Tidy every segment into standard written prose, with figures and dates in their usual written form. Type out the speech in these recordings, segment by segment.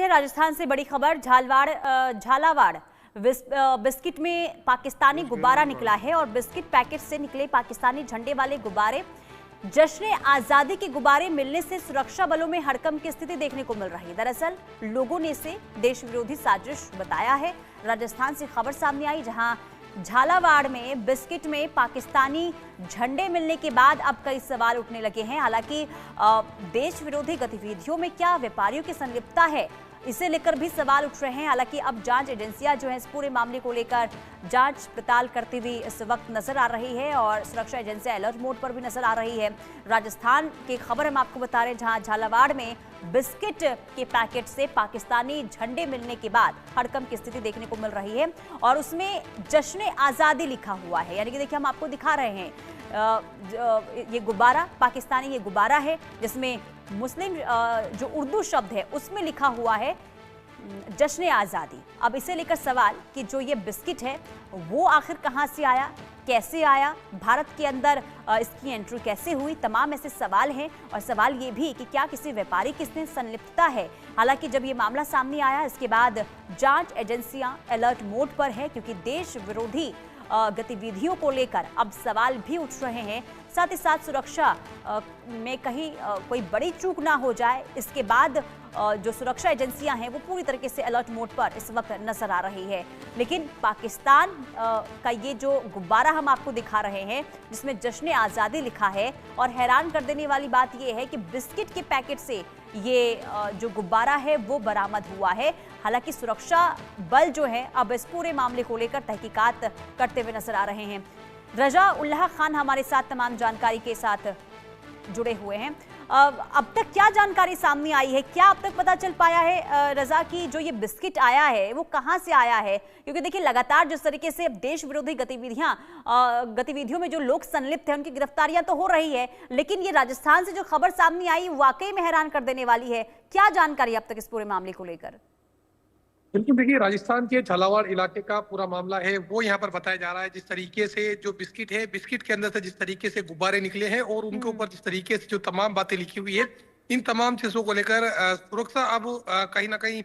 राजस्थान से बड़ी खबर। झालावाड़ बिस्किट में पाकिस्तानी गुब्बारा निकला है और बिस्किट पैकेट से निकले पाकिस्तानी झंडे वाले गुब्बारे, जश्न आजादी के गुब्बारे मिलने से सुरक्षा बलों में हड़कंप की स्थिति देखने को मिल रही है। दरअसल लोगों ने इसे देश विरोधी साजिश बताया है। राजस्थान से खबर सामने आई, जहां झालावाड़ में बिस्किट में पाकिस्तानी झंडे मिलने के बाद अब कई सवाल उठने लगे हैं। हालांकि देश विरोधी गतिविधियों में क्या व्यापारियों की संलिप्तता है, इसे लेकर भी सवाल उठ रहे हैं। हालांकि अब जांच एजेंसियां जो है इस पूरे मामले को लेकर जांच पड़ताल करती हुई इस वक्त नजर आ रही है और सुरक्षा एजेंसियां अलर्ट मोड पर भी नजर आ रही है। राजस्थान की खबर हम आपको बता रहे हैं, जहां झालावाड़ में बिस्किट के पैकेट से पाकिस्तानी झंडे मिलने के बाद हड़कंप की स्थिति देखने को मिल रही है और उसमें जश्न आजादी लिखा हुआ है। यानी कि देखिए, हम आपको दिखा रहे हैं ये गुब्बारा, पाकिस्तानी ये गुब्बारा है जिसमें मुस्लिम जो उर्दू शब्द है उसमें लिखा हुआ है जश्न आज़ादी। अब इसे लेकर सवाल कि जो ये बिस्किट है वो आखिर कहां से आया, कैसे आया, भारत के अंदर इसकी एंट्री कैसे हुई, तमाम ऐसे सवाल हैं। और सवाल ये भी कि क्या किसी व्यापारी की इसमें संलिप्तता है। हालांकि जब ये मामला सामने आया, इसके बाद जांच एजेंसियां अलर्ट मोड पर है, क्योंकि देश विरोधी गतिविधियों को लेकर अब सवाल भी उठ रहे हैं। साथ ही साथ सुरक्षा में कहीं कोई बड़ी चूक ना हो जाए, इसके बाद जो सुरक्षा एजेंसियां हैं वो पूरी तरीके से अलर्ट मोड पर इस वक्त नजर आ रही है। लेकिन पाकिस्तान का ये जो गुब्बारा हम आपको दिखा रहे हैं जिसमें जश्न आज़ादी लिखा है, और हैरान कर देने वाली बात ये है कि बिस्किट के पैकेट से ये जो गुब्बारा है वो बरामद हुआ है। हालांकि सुरक्षा बल जो है अब इस पूरे मामले को लेकर तहकीकात करते हुए नजर आ रहे हैं। रजा उल्लाह खान हमारे साथ तमाम जानकारी के साथ जुड़े हुए हैं। अब तक क्या जानकारी सामने आई है, क्या अब तक पता चल पाया है रजा की जो ये बिस्किट आया है वो कहां से आया है? क्योंकि देखिए, लगातार जिस तरीके से देश विरोधी गतिविधियों में जो लोग संलिप्त हैं उनकी गिरफ्तारियां तो हो रही है, लेकिन ये राजस्थान से जो खबर सामने आई वाकई में हैरान कर देने वाली है। क्या जानकारी अब तक इस पूरे मामले को लेकर? बिल्कुल, देखिए, राजस्थान के झालावाड़ इलाके का पूरा मामला है वो यहाँ पर बताया जा रहा है। जिस तरीके से जो बिस्किट है, बिस्किट के अंदर से जिस तरीके से गुब्बारे निकले हैं और उनके ऊपर जिस तरीके से जो तमाम बातें लिखी हुई है, इन तमाम चीजों को लेकर सुरक्षा अब कहीं ना कहीं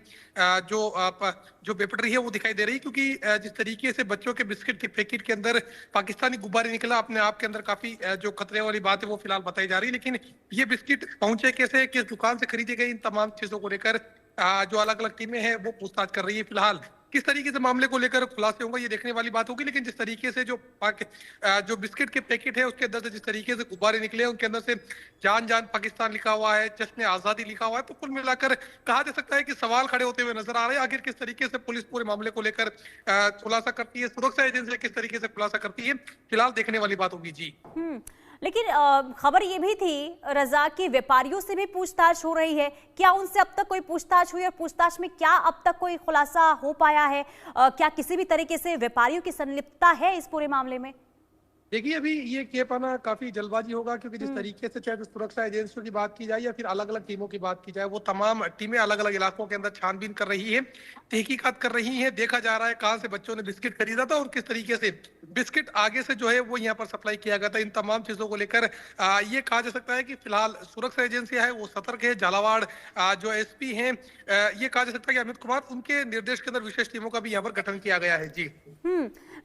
जो बेपटरी है वो दिखाई दे रही है। क्योंकि जिस तरीके से बच्चों के बिस्किट के पैकेट के अंदर पाकिस्तानी गुब्बारे निकला, अपने आप के अंदर काफी जो खतरे वाली बात है वो फिलहाल बताई जा रही है। लेकिन ये बिस्किट पहुंचे कैसे, किस दुकान से खरीदे गए, इन तमाम चीजों को लेकर जो अलग अलग टीमें हैं वो पूछताछ कर रही है। फिलहाल किस तरीके से मामले को लेकर खुलासे होंगे ये देखने वाली बात होगी। लेकिन जिस तरीके से जो बिस्किट के पैकेट है उसके अंदर से जिस तरीके से गुब्बारे निकले हैं, उनके अंदर से जान जान पाकिस्तान लिखा हुआ है, जश्न आजादी लिखा हुआ है, तो कुल मिलाकर कहा जा सकता है कि सवाल खड़े होते हुए नजर आ रहे हैं। आखिर किस तरीके से पुलिस पूरे मामले को लेकर खुलासा करती है, सुरक्षा एजेंसी किस तरीके से खुलासा करती है, फिलहाल देखने वाली बात होगी। जी, लेकिन खबर ये भी थी रजा की व्यापारियों से भी पूछताछ हो रही है। क्या उनसे अब तक कोई पूछताछ हुई और पूछताछ में क्या अब तक कोई खुलासा हो पाया है? क्या किसी भी तरीके से व्यापारियों की संलिप्तता है इस पूरे मामले में? देखिए, अभी ये कह पाना काफी जल्दबाजी होगा, क्योंकि जिस तरीके से चाहे सुरक्षा एजेंसियों की बात की जाए या फिर अलग अलग टीमों की बात की जाए, वो तमाम टीमें अलग अलग इलाकों के अंदर छानबीन कर रही है, तहकीकात कर रही है। देखा जा रहा है कहां से बच्चों ने बिस्किट खरीदा था और किस तरीके से बिस्किट आगे से जो है वो यहाँ पर सप्लाई किया गया था। इन तमाम चीजों को लेकर ये कहा जा सकता है कि फिलहाल सुरक्षा एजेंसियां है वो सतर्क है। झालावाड़ जो एसपी हैं, ये कहा जा सकता है कि अमित कुमार, उनके निर्देश के अंदर विशेष टीमों का भी यहाँ पर गठन किया गया है। जी,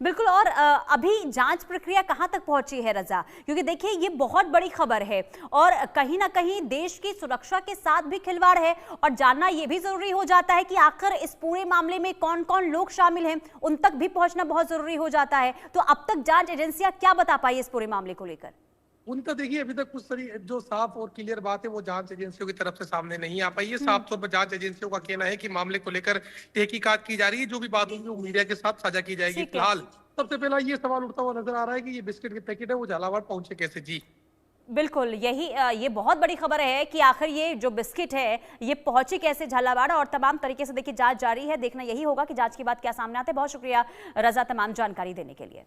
बिल्कुल। और अभी जांच प्रक्रिया कहां तक पहुंची है रजा? क्योंकि देखिए, ये बहुत बड़ी खबर है और कहीं ना कहीं देश की सुरक्षा के साथ भी खिलवाड़ है, और जानना यह भी जरूरी हो जाता है कि आखिर इस पूरे मामले में कौन कौन लोग शामिल हैं, उन तक भी पहुंचना बहुत जरूरी हो जाता है। तो अब तक जांच एजेंसियां क्या बता पाई इस पूरे मामले को लेकर? उनका देखिए, अभी तक कुछ जो साफ और क्लियर बात है वो जांच एजेंसियों की तरफ से सामने नहीं आ पाई है। साफ तौर पर जांच एजेंसियों का कहना है कि मामले को लेकर तहकीकात की जा रही है, जो भी बात होगी वो मीडिया के साथ साझा की जाएगी। फिलहाल सबसे पहला ये सवाल उठता हुआ नजर आ रहा है कि ये बिस्किट के पैकेट है वो झालावाड़ पहुंचे कैसे। जी, बिल्कुल, ये बहुत बड़ी खबर है कि आखिर ये जो बिस्किट है ये पहुंची कैसे झालावाड़, और तमाम तरीके से देखिए जांच जारी है। देखना यही होगा कि जांच के बाद क्या सामने आता है। बहुत शुक्रिया रजा तमाम जानकारी देने के लिए।